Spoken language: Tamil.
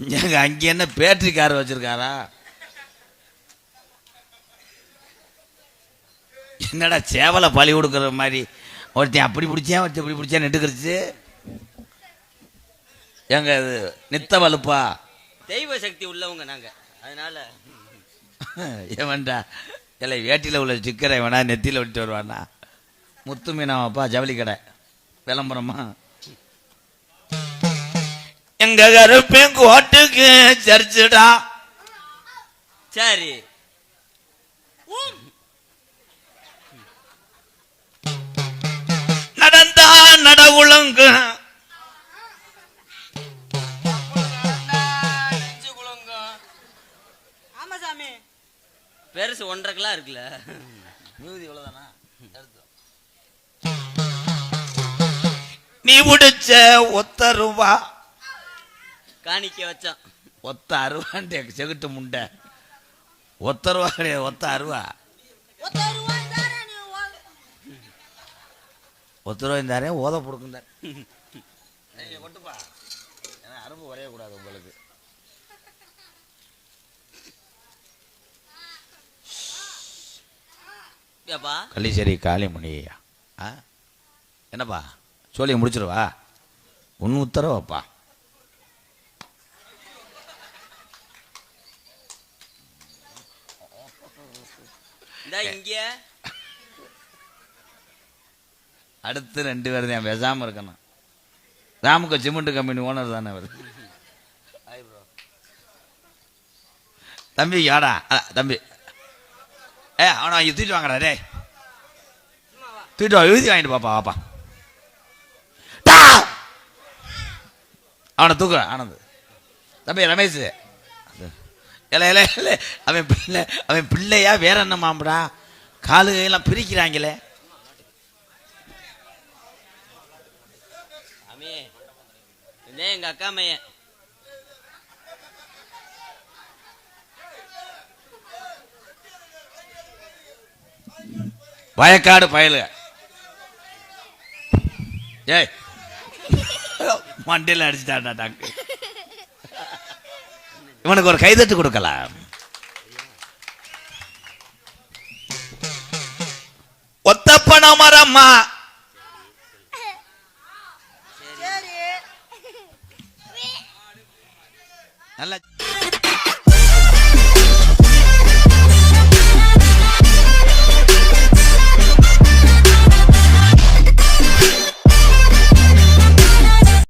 எங்க அங்க என்ன பேட்டரி கார் வச்சிருக்காரா? என்னடா சேவலை பழி கொடுக்குற மாதிரி ஒருத்தன் அப்படி பிடிச்சேன் ஒருத்தன் இப்படி பிடிச்சேன் நெட்டுக்கிடுச்சு. எங்க இது நித்த வலுப்பா தெய்வ சக்தி உள்ளவங்க நாங்க, அதனால ஏவன்டா இல்லை வேட்டியில் உள்ள சிக்கரை வேணா நெத்தியில் விட்டு வருவானா? முத்து மீனாவாப்பா ஜவுளி கடை விளம்பரமா? எங்க கருப்பேன் கோட்டுக்கு சர்ச்சுடா. சரி நடந்தா நடகுளங்கு பெருசு 1.5 கிலோ இருக்குல்ல. நீ உடிச்ச ஒத்த ரூபா காணிக்க வச்சான். ஒத்த அருவாண்டே செகுட்டு முண்டை. ஒத்த ரூபா கிடையாது, ஒத்த அருவா. ஒத்த ரூபாய் தாரே ஓத கொடுக்குந்தார். கொட்டுப்பா, ஏன்னா அரும்பு வரையக்கூடாது உங்களுக்கு. கள்ளிச்சேரி காளிமணியா என்னப்பா சொல்லி முடிச்சிருவா? ஒன்று உத்தரவாப்பா. இங்க அடுத்து 2 பேர் தான் பேசாம இருக்கணும். ராமுக சிமெண்ட் கம்பெனி ஓனர் தானே அவர். தம்பி யாடா தம்பி, அவனை தூக்கிட்டு வாங்கடா. டே தூக்கிட்டு வா, எழுதி வாங்கிட்டு பாப்பா வாப்பா. அவனை தூக்கு ஆனந்த். தம்பி ரமேஷ், இல்லை இல்லை இல்லை அவன் பிள்ளையா வேற என்ன மாம்படா? காலு கையெல்லாம் பிரிக்கிறாங்களே. எங்க அக்கா மையன் வயக்காடு பயலு. ஏய் மண்டையில் அடிச்சுட்டாண்டா டாக்டர். இவனுக்கு ஒரு கைதட்டு கொடுக்கலாம். ஒத்தப்பன மரம்மா நல்ல